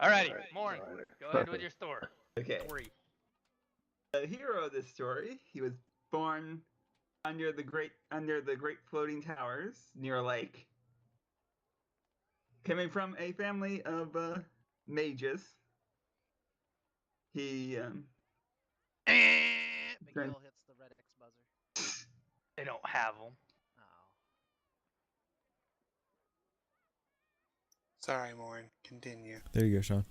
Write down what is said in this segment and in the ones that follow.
Alrighty, Morn, go ahead with your story. Okay. The hero of this story, he was born under the great floating towers near a lake. Coming from a family of mages, he Miguel hits the red X buzzer. They don't have them. Oh. Sorry, Morin. Continue. There you go, Sean.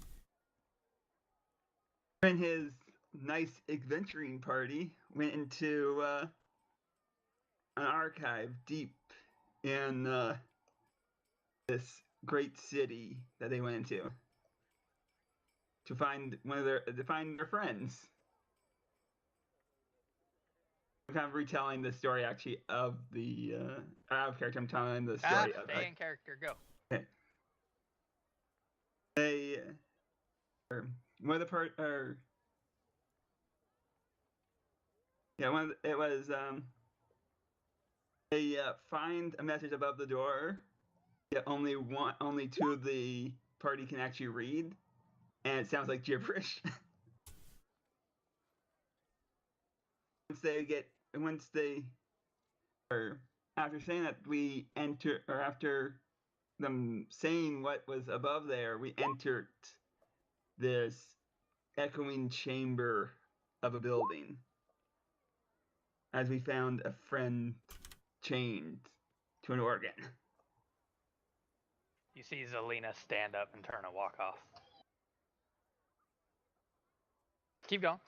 and his nice adventuring party went into an archive deep in this great city that they went into to find their friends. I'm kind of retelling the story actually of the out of character. I'm telling the story of Stay in character. Go. Okay. They one of the part or yeah one of the, it was they find a message above the door that only two of the party can actually read, and it sounds like gibberish. After saying that we enter, or after them saying what was above there, we entered this echoing chamber of a building as we found a friend chained to an organ. You see Zelina stand up and turn and walk off. Keep going.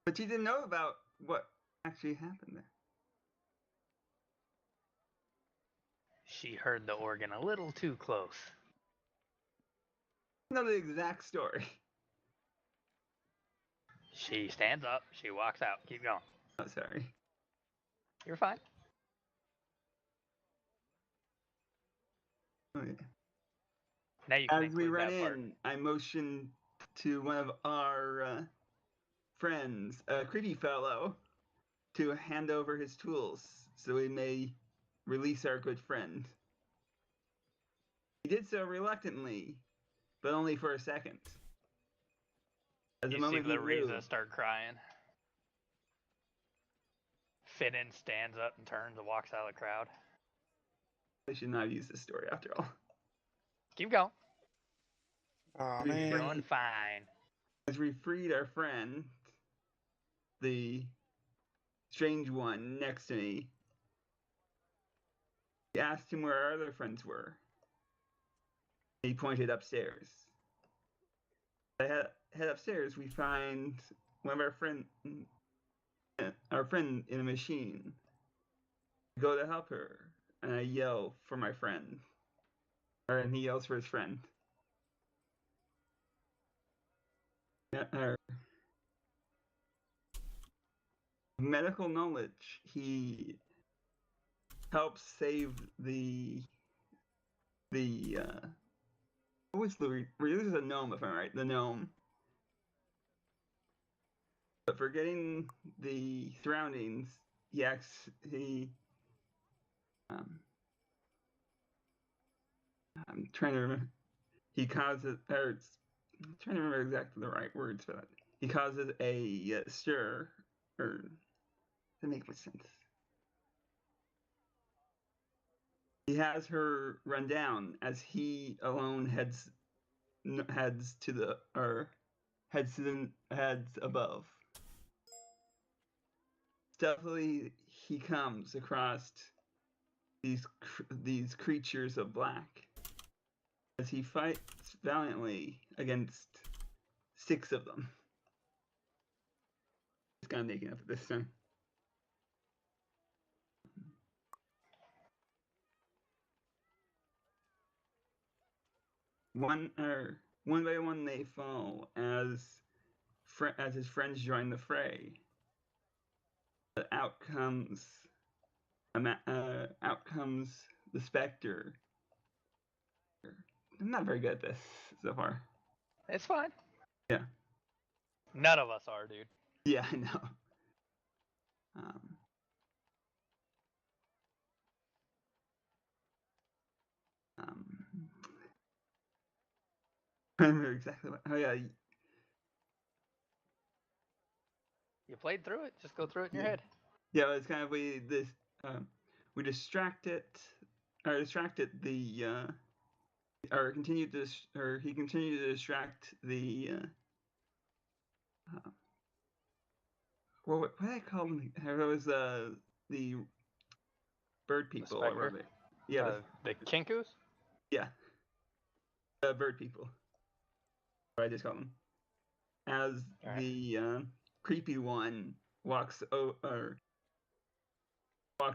But you didn't know about what actually happened there. She heard the organ a little too close. Know the exact story. She stands up. She walks out. Keep going. Oh, sorry. You're fine. Okay. Now you can As we include run that part. in, I motion to one of our friends, a creepy fellow, to hand over his tools so we may release our good friend. He did so reluctantly, but only for a second. As the You see moment he Larisa moved, start crying. Finnan stands up and turns and walks out of the crowd. I should not use this story after all. Keep going. Oh, You're man. doing fine. As we freed our friend, the strange one next to me, we asked him where our other friends were. He pointed upstairs. I head upstairs. We find one of our friend in a machine. I go to help her, and I yell for my friend, and he yells for his friend. Medical knowledge. He helps save the what was Louis? This is a gnome, if I'm right. The gnome. But forgetting the surroundings, I'm trying to remember. He causes, or I'm trying to remember exactly the right words for that. He causes a stir, or that makes much sense. He has her run down as he alone heads above. Stealthily, he comes across these creatures of black as he fights valiantly against 6 of them. He's kind of making up at this time. One by one they fall as his friends join the fray. But out comes the Spectre. I'm not very good at this so far. It's fine. Yeah. None of us are, dude. Yeah, I know. I remember exactly what. Oh yeah, You played through it. Just go through it in your Yeah. head. yeah. It's kind of we distracted the or continued to or he continued to distract the what did I call them? It was the bird The people or specter. whatever. Yeah, The Kinkus. yeah, the bird people. What I just called them. As All right. the creepy one walked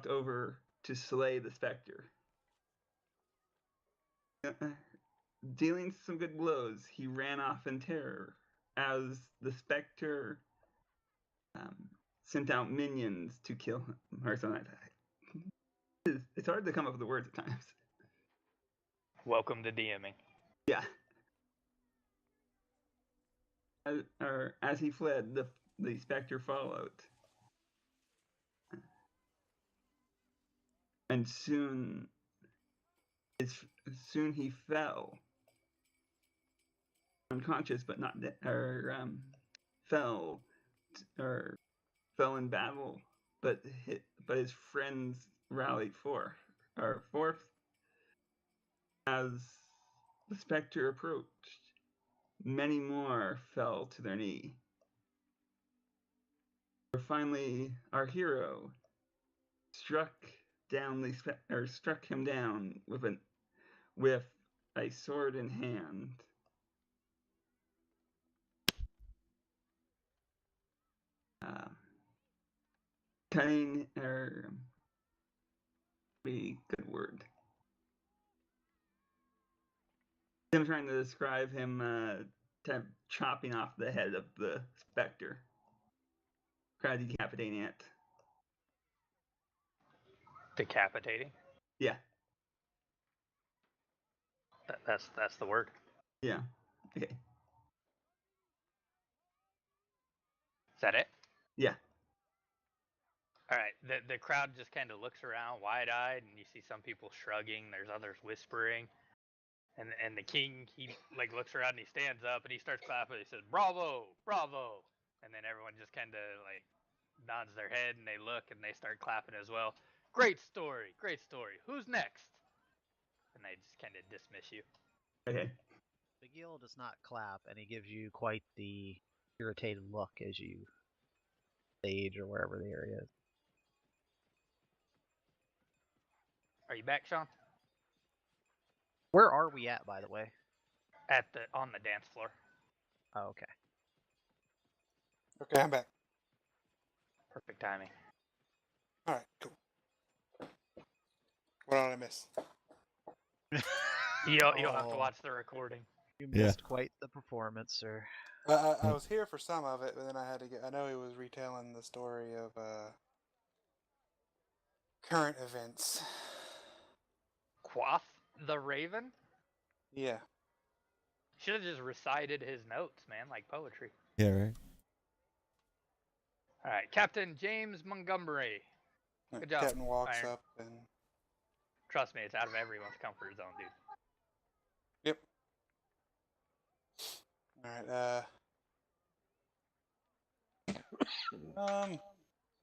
over to slay the specter. Dealing some good blows, he ran off in terror as the specter sent out minions to kill him or something like that. It's hard to come up with the words at times. Welcome to DMing. Yeah. As he fled, the specter followed, and soon he fell unconscious, but not dead, or fell or fell in battle, but his friends rallied forth as the specter approached. Many more fell to their knee. Finally, our hero struck him down with a sword in hand. Cutting or be good word. I'm trying to describe him chopping off the head of the specter, kind of decapitating it. Decapitating. Yeah, That's the word. yeah. Okay. Is that it? Yeah. All right. The crowd just kind of looks around, wide-eyed, and you see some people shrugging. There's others whispering, and the king he like looks around and he stands up and he starts clapping. He says, "Bravo, bravo!" And then everyone just kind of like nods their head and they look and they start clapping as well. Great story, great story. Who's next? And they just kind of dismiss you. Okay. Bagil does not clap, and he gives you quite the irritated look as you stage or wherever the area is. Are you back, Sean? Where are we at, by the way? On the dance floor. Oh, okay. Okay, I'm back. Perfect timing. Alright, cool. What did I miss? You'll have to Oh, watch the recording. you Yeah. missed quite the performance, sir. I was here for some of it, but then I had to get. I know he was retelling the story of current events. Quoth the Raven? Yeah. Should have just recited his notes, man, like poetry. Yeah, right. All right, Captain James Montgomery. Good job, Captain walks Iron. up and. Trust me, it's out of everyone's comfort zone, dude. Yep. Alright,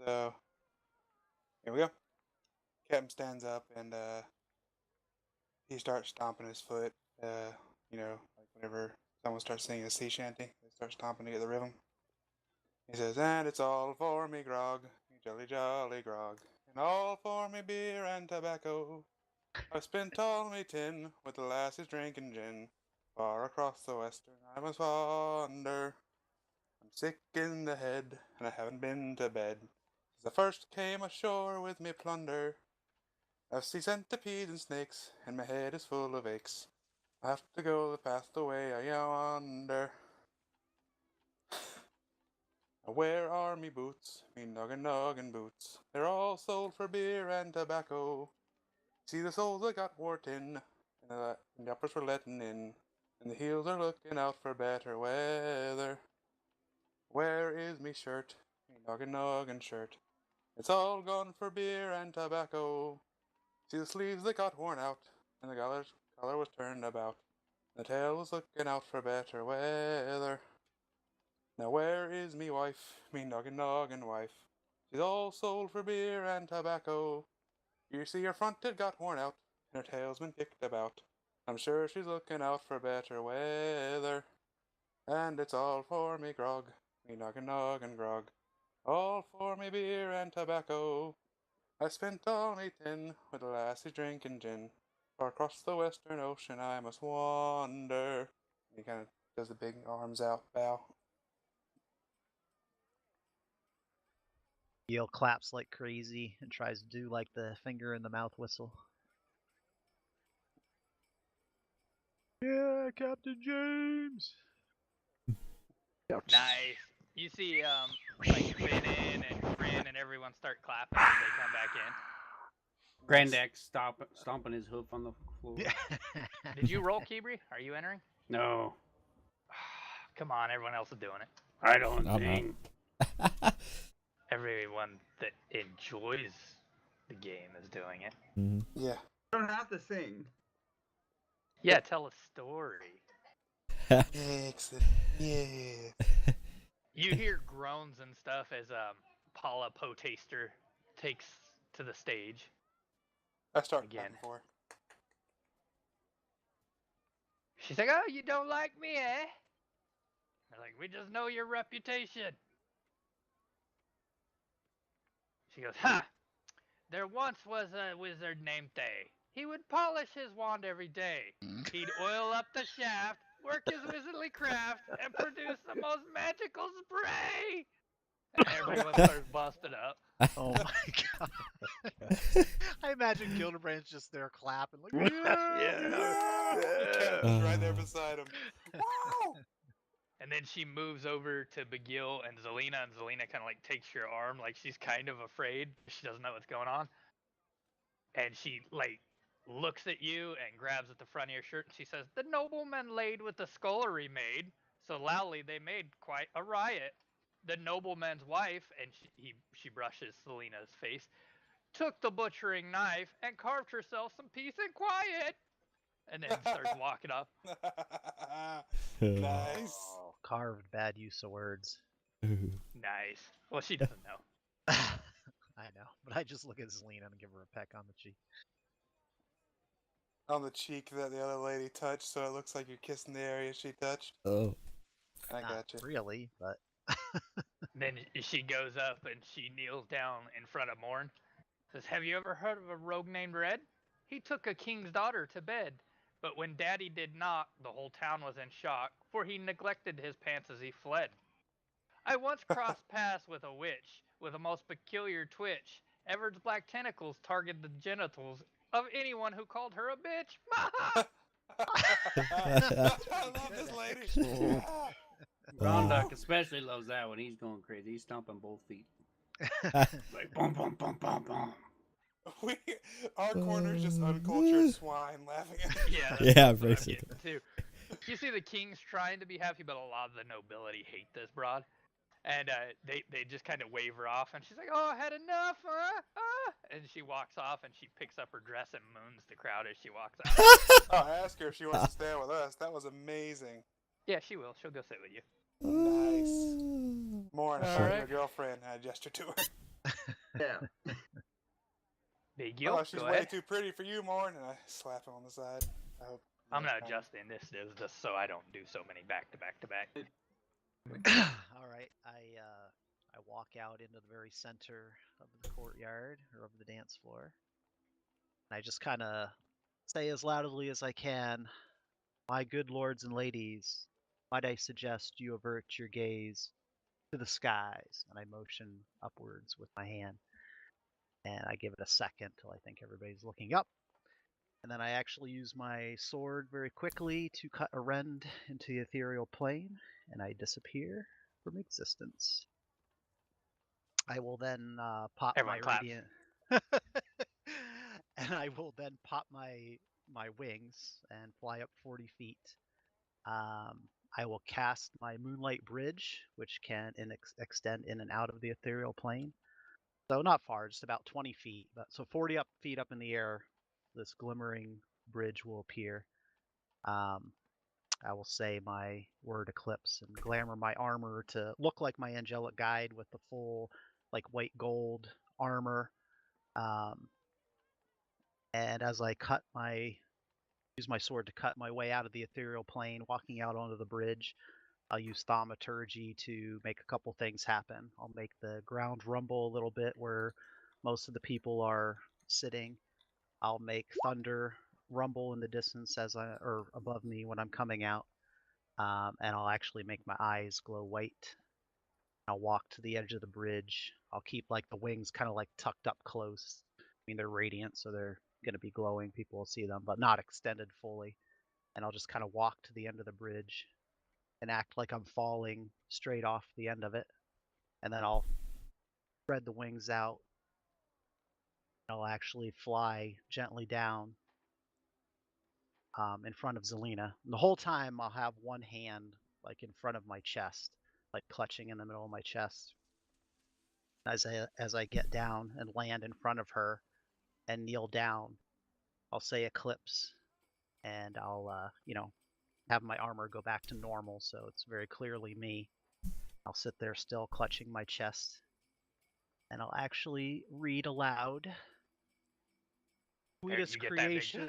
so here we go. Captain stands up and he starts stomping his foot. You know, like whenever someone starts singing a sea shanty, they start stomping to get the rhythm. He says, "And it's all for me grog, me jolly jolly grog, and all for me beer and tobacco. I've spent all me tin with the lasses drinking gin. Far across the western I must wander. I'm sick in the head, and I haven't been to bed since I first came ashore with me plunder. I've seen centipedes and snakes, and my head is full of aches. I have to go the path the way I wander. Where are me boots, me noggin boots? They're all sold for beer and tobacco. See the soles I got wore tin, and the uppers were letting in, and the heels are looking out for better weather. Where is me shirt, me noggin shirt? It's all gone for beer and tobacco. See the sleeves that got worn out, and the collar was turned about. The tail was looking out for better weather. Now where is me wife, me noggin wife? She's all sold for beer and tobacco. You see her front it got worn out, and her tail's been kicked about. I'm sure she's looking out for better weather. And it's all for me grog, me noggin grog. All for me beer and tobacco. I spent all me tin with the lassie drinking gin. For across the western ocean I must wander. He kind of does the big arms out bow. Gil claps like crazy and tries to do like the finger in the mouth whistle. Yeah, Captain James. Nice. You see, like Finnan and Grin and everyone start clapping as they come back in. Grandex stomping his hoof on the floor. Did you roll, Kibri? Are you entering? No, Come on, everyone else is doing it. I don't I'm sing. Everyone that enjoys the game is doing it. Mhm. Yeah. You don't have to sing. Yeah, tell a story. Excellent. Yeah. You hear groans and stuff as Paula Potaster takes to the stage. I start Again. clapping for her. She's like, "Oh, you don't like me, eh?" They're like, "We just know your reputation." She goes, "Ha! There once was a wizard named Thay. He would polish his wand every day. He'd oil up the shaft, work his wizardly craft, and produce the most magical spray." And everyone starts busting up. Oh my god. I imagine Gildebrand's just there clapping like, Captain's right there beside him. Wow! And then she moves over to Begil and Zelina kind of like takes your arm like she's kind of afraid. She doesn't know what's going on. And she like looks at you and grabs at the front of your shirt and she says, "The nobleman laid with the scullery maid, so loudly they made quite a riot. The nobleman's wife," and she brushes Selina's face, "took the butchering knife and carved herself some peace and quiet." And then starts walking up. Nice. Oh, carved bad use of words. Nice. Well, she doesn't know. I know, but I just look at Zelina and give her a peck on the cheek. On the cheek that the other lady touched, so it looks like you're kissing the area she touched. Oh. I Not got you. really, but Then she goes up and she kneels down in front of Morn. Says, "Have you ever heard of a rogue named Red? He took a king's daughter to bed. But when Daddy did not, the whole town was in shock, for he neglected his pants as he fled. I once crossed paths with a witch, with a most peculiar twitch. Everard's black tentacles targeted the genitals of anyone who called her a bitch." I love this lady. Gondok especially loves that one. He's going crazy. He's stomping both feet. Like boom, boom, boom, boom, boom. Our corner's just uncultured swine laughing at us. Yeah, Yeah, what I'm basically. getting too. You see the king's trying to be happy, but a lot of the nobility hate this broad. And they just kind of wave her off, and she's like, "Oh, I had enough, and she walks off, and she picks up her dress and moons the crowd as she walks out. Oh, ask her if she wants to stay with us. That was amazing. Yeah, she will. She'll go sit with you. Nice. More than if I were your girlfriend, I gesture to her. Yeah. Big Gil, Oh, she's go way ahead. too pretty for you, Morn, and I slap him on the side. I hope. I'm not adjusting this just so I don't do so many back to back to back. all right. I walk out into the very center of the courtyard or of the dance floor. And I just kind of say as loudly as I can, "My good lords and ladies, might I suggest you avert your gaze to the skies?" And I motion upwards with my hand. And I give it a second till I think everybody's looking up. And then I actually use my sword very quickly to cut a rend into the ethereal plane, and I disappear from existence. I will then pop Everyone my claps. radiant, and I will then pop my wings and fly up 40 feet. I will cast my Moonlight Bridge, which can extend in and out of the ethereal plane. So not far, just about 20 feet. But so 40 feet up in the air, this glimmering bridge will appear. I will say my word eclipse and glamour my armor to look like my angelic guide with the full like white gold armor. And as I use my sword to cut my way out of the ethereal plane, walking out onto the bridge, I'll use thaumaturgy to make a couple things happen. I'll make the ground rumble a little bit where most of the people are sitting. I'll make thunder rumble in the distance or above me when I'm coming out. And I'll actually make my eyes glow white. I'll walk to the edge of the bridge. I'll keep like the wings kind of like tucked up close. I mean, they're radiant, so they're going to be glowing. People will see them, but not extended fully. And I'll just kind of walk to the end of the bridge and act like I'm falling straight off the end of it. And then I'll spread the wings out. I'll actually fly gently down in front of Zelina. And the whole time I'll have one hand like in front of my chest, like clutching in the middle of my chest. As I get down and land in front of her and kneel down, I'll say eclipse, and I'll have my armor go back to normal, so it's very clearly me. I'll sit there still clutching my chest, and I'll actually read aloud. Sweetest creation.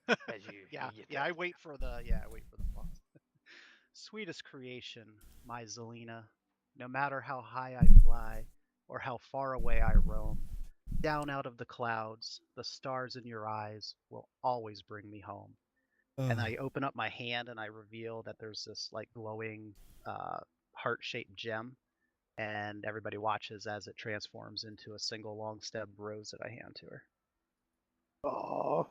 As you I wait for the pause. Sweetest creation, my Zelina. No matter how high I fly or how far away I roam, down out of the clouds, the stars in your eyes will always bring me home. And I open up my hand and I reveal that there's this like glowing heart-shaped gem, and everybody watches as it transforms into a single long-stemmed rose that I hand to her. Oh.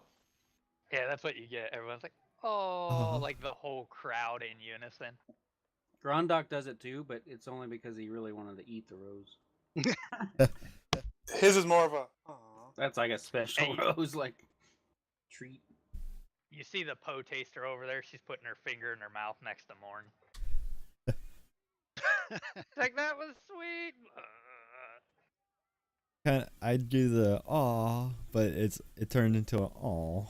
Yeah, that's what you get. Everyone's like, oh, like the whole crowd in unison. Grondock does it too, but it's only because he really wanted to eat the rose. His is more of a. Aww. That's like a special rose, like treat. You see the Poe taster over there. She's putting her finger in her mouth next to Morn. Like, that was sweet. I'd do the aw, but it turned into an aw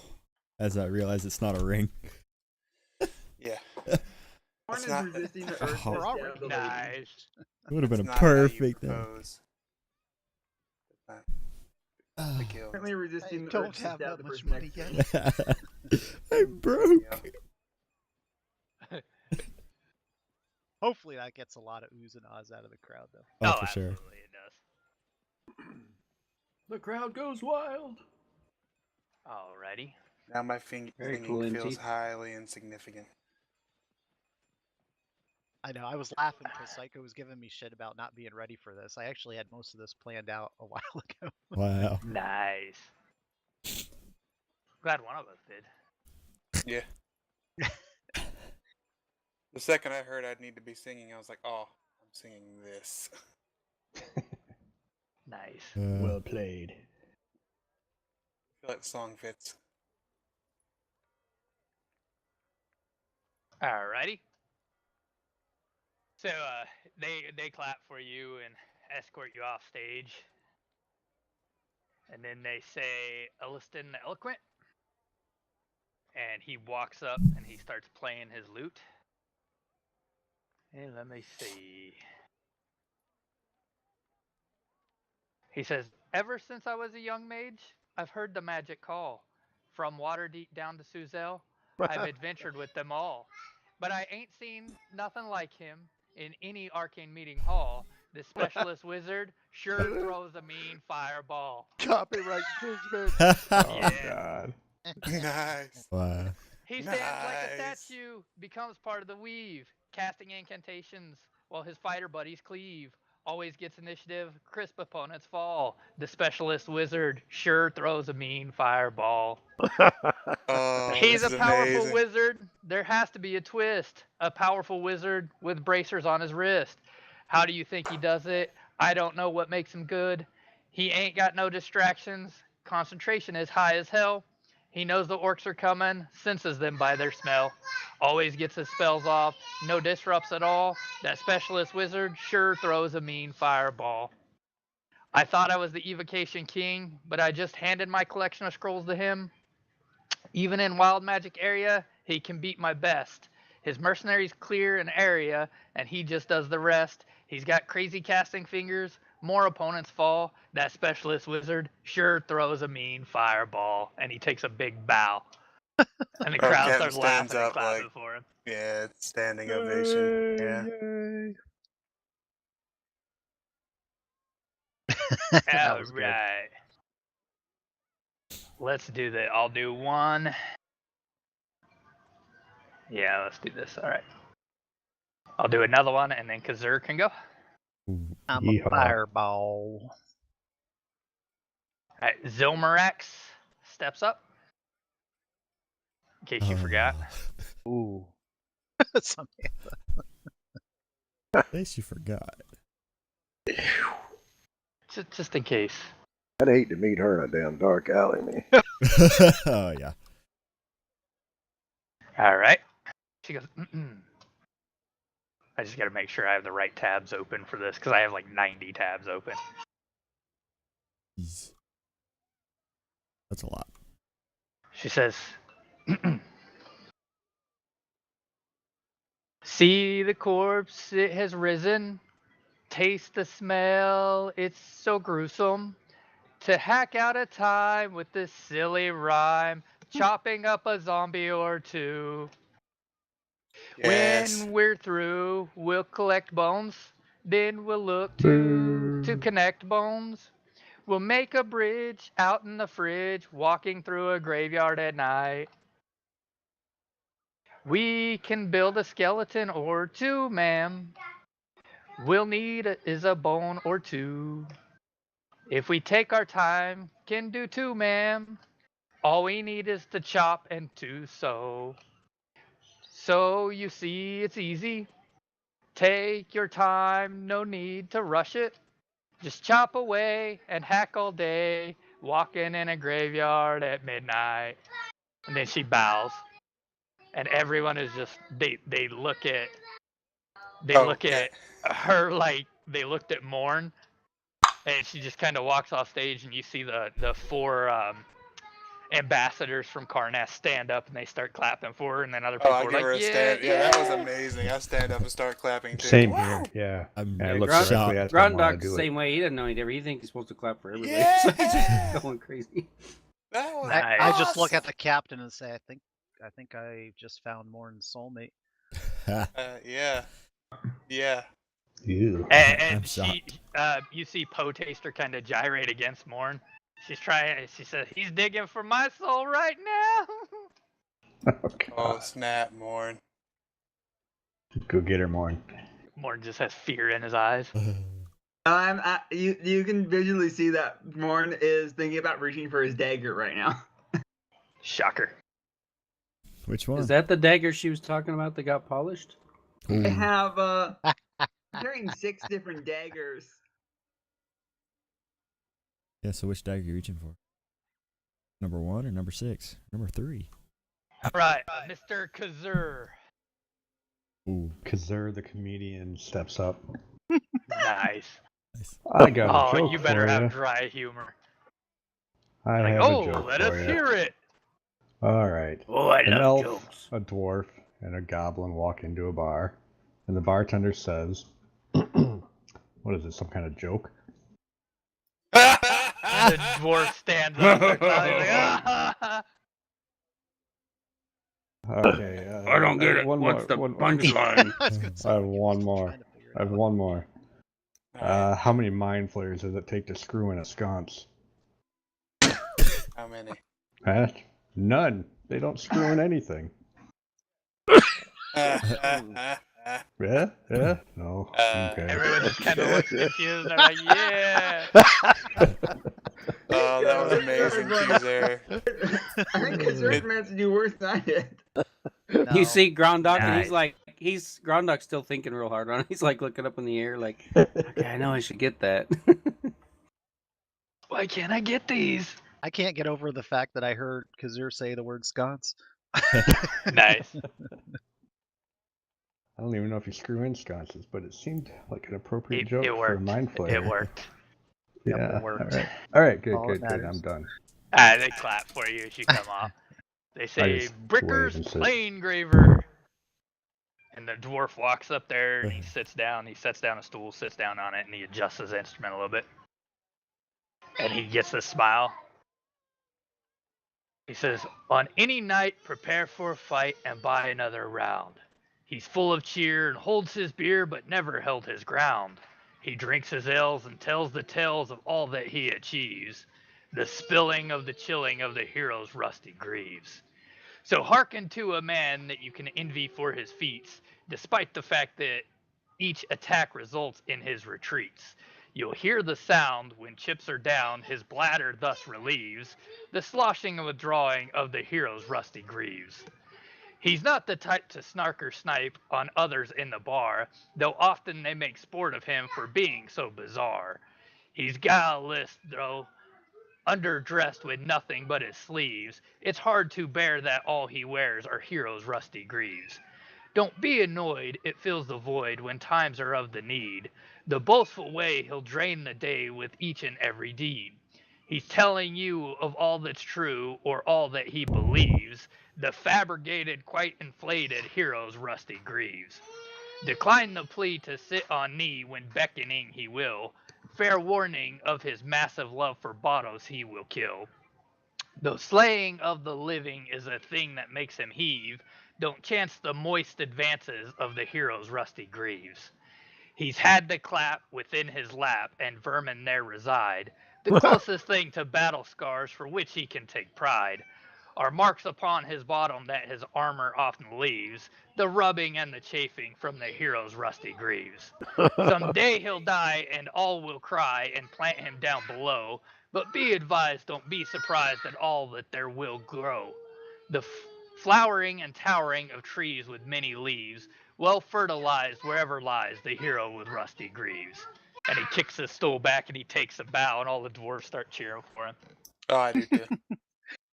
as I realized it's not a ring. Yeah. Morn is resisting the urge to Oh. stab the lady. Nice. It would have been a That's not how you perfect thing. propose. The kill. Currently resisting the don't urge to have stab that the much person money next to yet. me. I'm broke. Yeah. Hopefully that gets a lot of oohs and ahs out of the crowd, though. Oh, for sure. Absolutely it does. The crowd goes wild. Alrighty. Now my Very singing cool, feels MT. highly insignificant. I know, I was laughing because Psycho was giving me shit about not being ready for this. I actually had most of this planned out a while ago. Wow. Nice. Glad one of us did. Yeah. The second I heard I'd need to be singing, I was like, oh, I'm singing this. Nice. Well played. I feel like the song fits. Alrighty. So they clap for you and escort you off stage. And then they say Elliston the Eloquent. And he walks up and he starts playing his lute. Hey, let me see. He says, ever since I was a young mage, I've heard the magic call. From Waterdeep down to Suzel, I've adventured with them all. But I ain't seen nothing like him in any arcane meeting hall. The specialist wizard sure throws a mean fireball. Copyright infringement. Oh, God. Nice. Wow. He stands like a Nice. statue, becomes part of the weave, casting incantations while his fighter buddies cleave. Always gets initiative, crisp opponents fall. The specialist wizard sure throws a mean fireball. Oh, He's this a is powerful amazing. wizard. There has to be a twist. A powerful wizard with bracers on his wrist. How do you think he does it? I don't know what makes him good. He ain't got no distractions. Concentration is high as hell. He knows the orcs are coming, senses them by their smell. Always gets his spells off, no disrupts at all. That specialist wizard sure throws a mean fireball. I thought I was the evocation king, but I just handed my collection of scrolls to him. Even in wild magic area, he can beat my best. His mercenaries clear an area, and he just does the rest. He's got crazy casting fingers. More opponents fall. That specialist wizard sure throws a mean fireball, and he takes a big bow. And the crowd Captain starts stands laughing and up clapping like, for him. yeah, standing ovation. Yeah. That All was good. right. Let's do that. I'll do one. Yeah, let's do this. All right. I'll do another one, and then Kazur can go. I'm Yeehaw. a fireball. All right. Zilmarax steps up. In case you forgot. Ooh. Something. At least you forgot. Just in case. I'd hate to meet her in a damn dark alley, man. Oh yeah. All right. She goes, I just got to make sure I have the right tabs open for this because I have like 90 tabs open. Jeez. That's a lot. She says, see the corpse, it has risen. Taste the smell, it's so gruesome. To hack out a time with this silly rhyme, chopping up a zombie or two. Yes. When we're through, we'll collect bones. Then we'll look to connect bones. We'll make a bridge out in the fridge, walking through a graveyard at night. We can build a skeleton or two, ma'am. We'll need is a bone or two. If we take our time, can do two, ma'am. All we need is to chop and to sew. So you see, it's easy. Take your time, no need to rush it. Just chop away and hack all day, walking in a graveyard at midnight. And then she bows, and everyone is just they look at Okay. her like they looked at Morn, and she just kind of walks off stage, and you see the four ambassadors from Karnas stand up and they start clapping for her, and then other Oh, people I are give like, her a yeah, stand. yeah, Yeah, that was amazing. I stand up and start clapping too. Same Wow. here, yeah. I'm I Yeah, look Grond- directly at someone while I Grondok's do the it. same way. He doesn't know any different. He thinks he's supposed to clap for everybody. Yeah. So he's just going crazy. That was Nice. I just look awesome. at the captain and say, I think I just found Morn's soulmate. Yeah. Yeah. Ew. And I'm she, you see Poe Taster kind of gyrate against Morn. She's trying. She says, "He's digging for my soul right now." Oh, Oh, God. snap, Morn. Go get her, Morn. Morn just has fear in his eyes. You can visually see that Morn is thinking about reaching for his dagger right now. Shocker. Which one? Is that the dagger she was talking about that got polished? Ooh. I have carrying 6 different daggers. Yeah, so which dagger are you reaching for? Number 1 or number 6? Number 3? All right, Mr. Kazur. Ooh. Kazur the comedian steps up. Nice. I got a Oh, joke you better for have you. dry humor. I Like, have oh, a joke let for us you. hear it. All right. Oh, I An love elf, jokes. a dwarf, and a goblin walk into a bar, and the bartender says, "What is this? Some kind of joke?" The dwarf stands up. He's like, Okay. I don't get it. One What's the more. punchline? I was gonna say, I have he was one just more. trying to figure it I have out. one more. Alright, How many mind flayers does it take to screw in a sconce? how many? Huh? None. They don't screw in anything. Yeah? Yeah? No. Okay. Everyone just kind of looks confused. They're like, yeah. Oh, that was amazing, teaser. I think Kazur's meant to do worse than I did. No. You see Grondok, and Nice. he's Grondok's still thinking real hard on it. He's like looking up in the air, like, okay, I know I should get that. Why can't I get these? I can't get over the fact that I heard Kazur say the word sconce. Nice. I don't even know if you screw in sconces, but it seemed like an appropriate It joke for a worked. mind flayer. It worked. Yep, Yeah. it worked. All right. Good. All that Good. Good. matters. I'm done. They clap for you as you come off. They say, just Bricker's wave and sit. Plane Graver. And the dwarf walks up there and he sits down. He sets down a stool, sits down on it, and he adjusts his instrument a little bit. And he gets this smile. He says, "On any night, prepare for a fight and buy another round." He's full of cheer and holds his beer, but never held his ground. He drinks his ales and tells the tales of all that he achieves, the spilling of the chilling of the hero's rusty greaves. So hearken to a man that you can envy for his feats, despite the fact that each attack results in his retreats. You'll hear the sound when chips are down, his bladder thus relieves the sloshing of a drawing of the hero's rusty greaves. He's not the type to snark or snipe on others in the bar, though often they make sport of him for being so bizarre. He's guileless, though, underdressed with nothing but his sleeves. It's hard to bear that all he wears are heroes' rusty greaves. Don't be annoyed, it fills the void when times are of the need. The boastful way he'll drain the day with each and every deed. He's telling you of all that's true or all that he believes, the fabricated, quite inflated hero's rusty greaves. Decline the plea to sit on knee when beckoning he will. Fair warning of his massive love for Bottos he will kill. Though slaying of the living is a thing that makes him heave, don't chance the moist advances of the hero's rusty greaves. He's had the clap within his lap, and vermin there reside. The closest thing to battle scars for which he can take pride are marks upon his bottom that his armor often leaves, the rubbing and the chafing from the hero's rusty greaves. Some day he'll die, and all will cry and plant him down below, but be advised, don't be surprised at all that there will grow. The flowering and towering of trees with many leaves, well fertilized wherever lies the hero with rusty greaves. And he kicks his stool back and he takes a bow, and all the dwarves start cheering for him. Oh, I do too.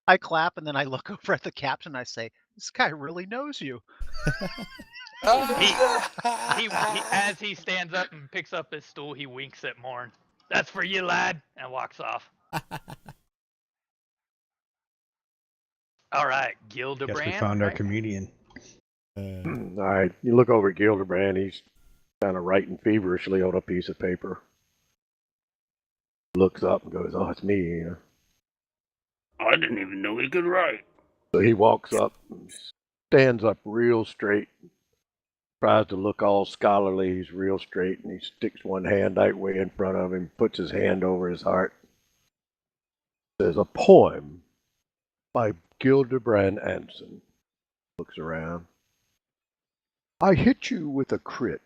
I clap and then I look over at the captain and I say, "This guy really knows you." As he stands up and picks up his stool, he winks at Morn. "That's for you, lad," and walks off. All right, Gildebrand. Guess we found our right? comedian. All right, you look over at Gildebrand. He's kind of writing feverishly on a piece of paper. Looks up and goes, "Oh, it's me." You know? I didn't even know he could write. So he walks up, and stands up real straight, tries to look all scholarly. He's real straight, and he sticks one hand right way in front of him, puts his hand over his heart. Says, "A poem by Gildebrand Anson." Looks around. "I hit you with a crit,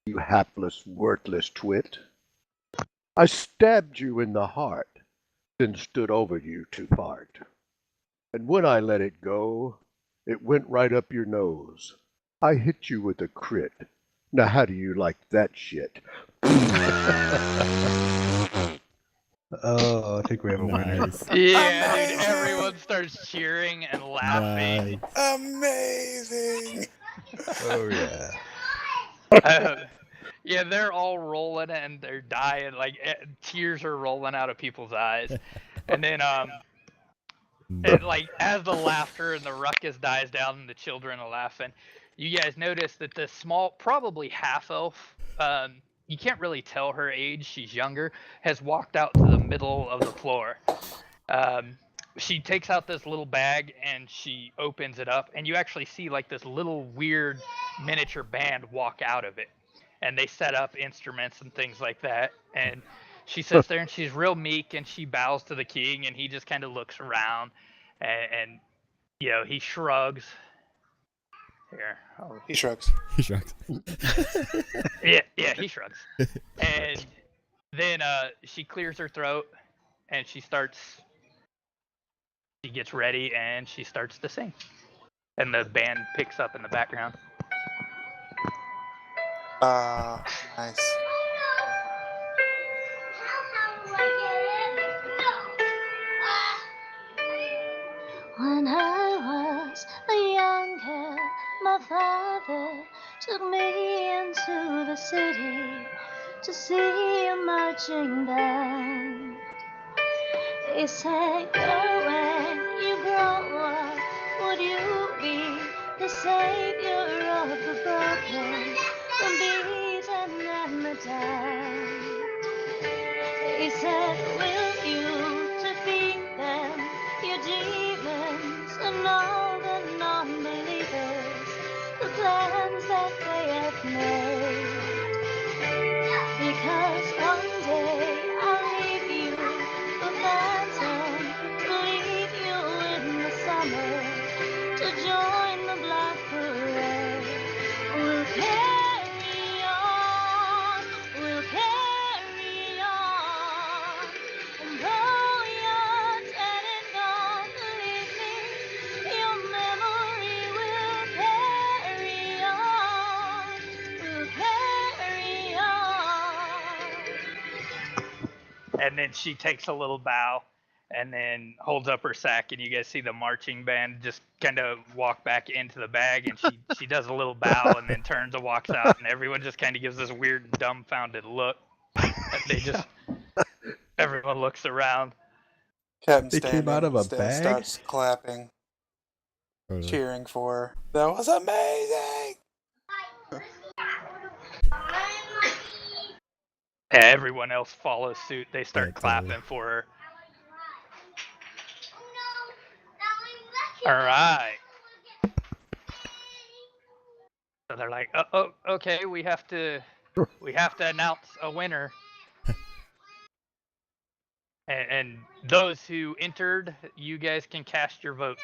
you hapless, worthless twit. I stabbed you in the heart, then stood over you to fart. And when I let it go, it went right up your nose. I hit you with a crit. Now how do you like that shit?" Oh, I think we have a winner. Nice. Yeah, dude, Amazing. everyone starts cheering and laughing. Nice. Amazing. Oh yeah. Yeah, they're all rolling and they're dying. Like tears are rolling out of people's eyes. And then, and like as the laughter and the ruckus dies down and the children are laughing, you guys notice that the small, probably half elf, you can't really tell her age. She's younger. Has walked out to the middle of the floor. She takes out this little bag and she opens it up, and you actually see like this little weird miniature band walk out of it, and they set up instruments and things like that. And she sits there and she's real meek and she bows to the king, and he just kind of looks around, and you know, he shrugs. Here, He shrugs. He shrugged. yeah, he shrugs. And then she clears her throat and she gets ready and she starts to sing. And the band picks up in the background. Nice. When I was a young girl, my father took me into the city to see a marching band. He said, "Girl, when you grow up, would you be the savior of the time. He said, will you defeat them, your demons and all the non-believers, the plans that they have made? Because one day I'll leave you the phantom, to leave you in the summer, to join the black parade. We'll carry on, we'll carry on. And though you're dead and gone, believe me, your memory will carry on, will carry on. And then she takes a little bow and then holds up her sack, and you guys see the marching band just kind of walk back into the bag, and she does a little bow and then turns and walks out, and everyone just kind of gives this weird dumbfounded look. They just everyone looks around. Captain They came out of a bag? starts clapping, cheering for her. That was amazing! Yeah, everyone else follows suit. They start Yeah, clapping totally. for her. All right. So they're like, oh, okay, we have to announce a winner. And those who entered, you guys can cast your votes.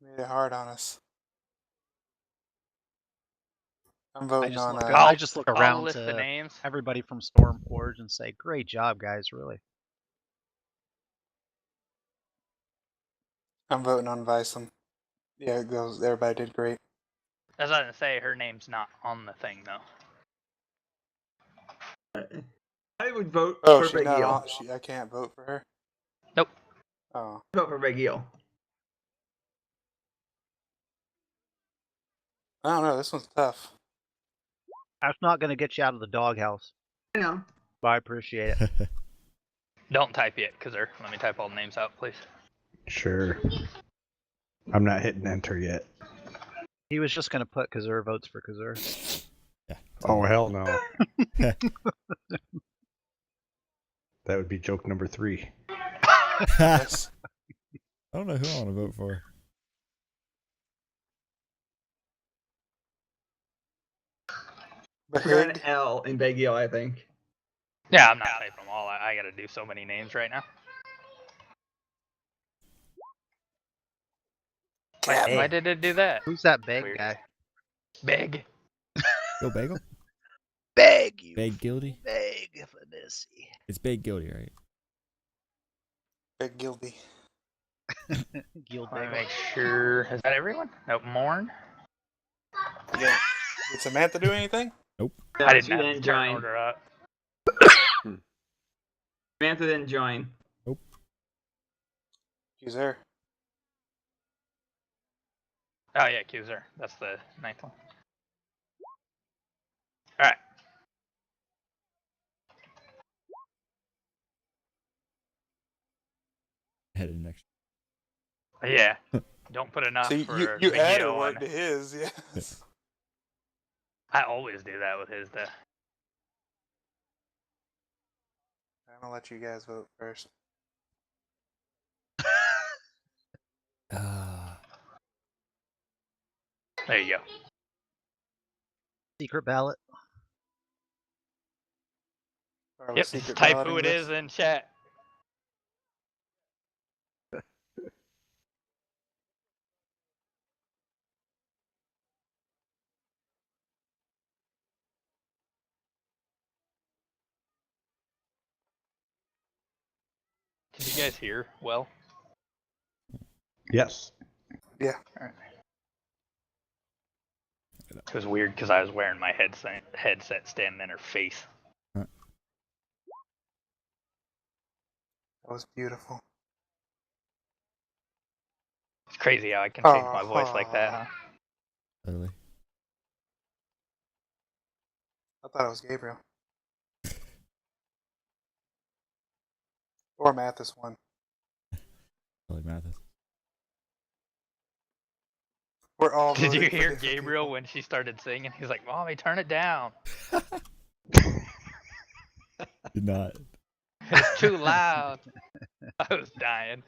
Made it hard on us. I'm I voting just on look. I'll- I just look I'll around list the to names. everybody from Stormforge and say, "Great job, guys! Really." I'm voting on Visum. Yeah, it goes. Everybody did great. As I was gonna say, her name's not on the thing though. I would vote Oh, for she's Big not Eel. on. I can't vote for her. Nope. Oh, Vote for Big Eel. I don't know. This one's tough. That's not going to get you out of the doghouse, I know. but I appreciate it. Don't type yet, Kazur. Let me type all the names out, please. Sure. I'm not hitting enter yet. He was just going to put Kazur votes for Kazur. Yeah. Oh, hell no. That would be joke number 3. Yes. I don't know who I want to vote for. We're an Behig. L in Big Eel, I think. Yeah, I'm not typing them all. I gotta do so many names right now. Why did it do that? Who's that big Weird. guy? Big. Yo, Bagel? Beg you. Big Guilty? Beg for Missy. It's Big Guilty, right? Big Gildy. Guild Let me Bagel. make sure. Is that everyone? Nope. Morn? Yeah. Did Samantha do anything? No, I didn't she have the didn't turn join. order up. Samantha didn't join. She's there. Oh yeah, Kuzer. That's the 9th one. Alright. Headed next. Yeah. Don't put enough So for you added Miguel work on- to his, yes. I always do that with his stuff. I'm gonna let you guys vote first. There you go. Secret ballot. Are we Yep, secret just type balloting who it this? is in chat. Can you guys hear well? Yes. Yeah. Alright. It was weird because I was wearing my headset standing in her face. That was beautiful. It's crazy how I can change my voice like that, Aw. huh? Totally. I thought it was Gabriel. Or Mathis one. Totally Mathis. We're all Did you voting for hear different Gabriel people. when she started singing? He's like, "Mommy, turn it down. Did not. It's too loud." I was dying.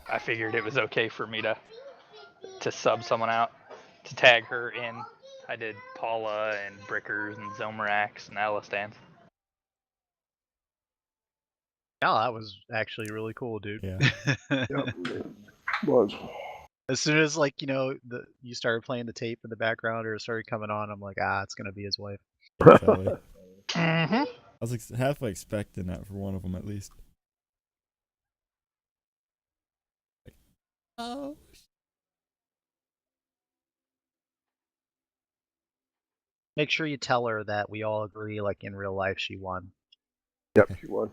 I figured it was okay for me to sub someone out, to tag her in. I did Paula and Brickers and Zomarax and Alistans. Oh, that was actually really cool, dude. Yeah. Yep, it was. As soon as like you started playing the tape in the background or it started coming on, I'm like, it's gonna be his wife. Totally. Mm-hmm. I was halfway expecting that for one of them at least. Oh. Make sure you tell her that we all agree, like in real life, she won. Yep, she won.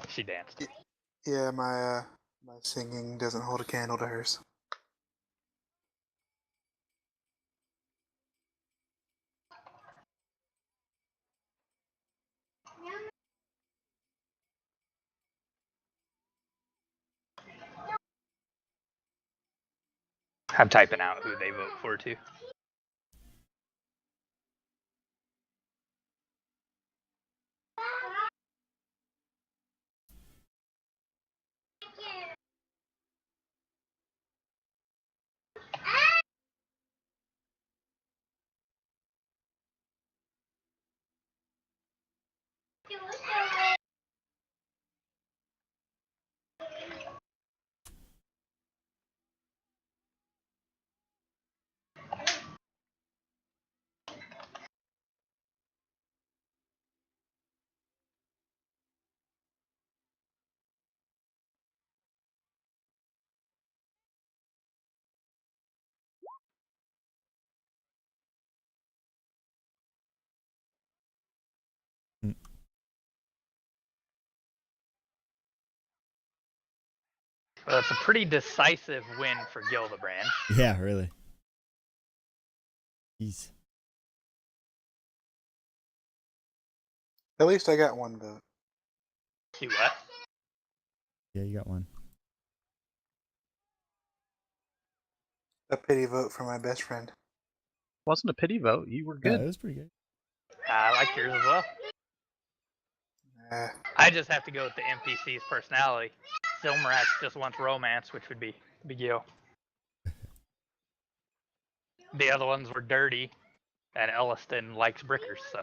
She danced. Yeah, my singing doesn't hold a candle to hers. I'm typing out who they vote for too. Well, that's a pretty decisive win for Gildebrand. Yeah, really. Jeez. At least I got one vote. See what? Yeah, you got one. A pity vote for my best friend. Wasn't a pity vote. You were Yeah, good. it was pretty good. I like yours as well. Uh, I just have to go with the NPC's personality. Zilmarax just wants romance, which would be Big Yo. The other ones were dirty, and Elliston likes Brickers, so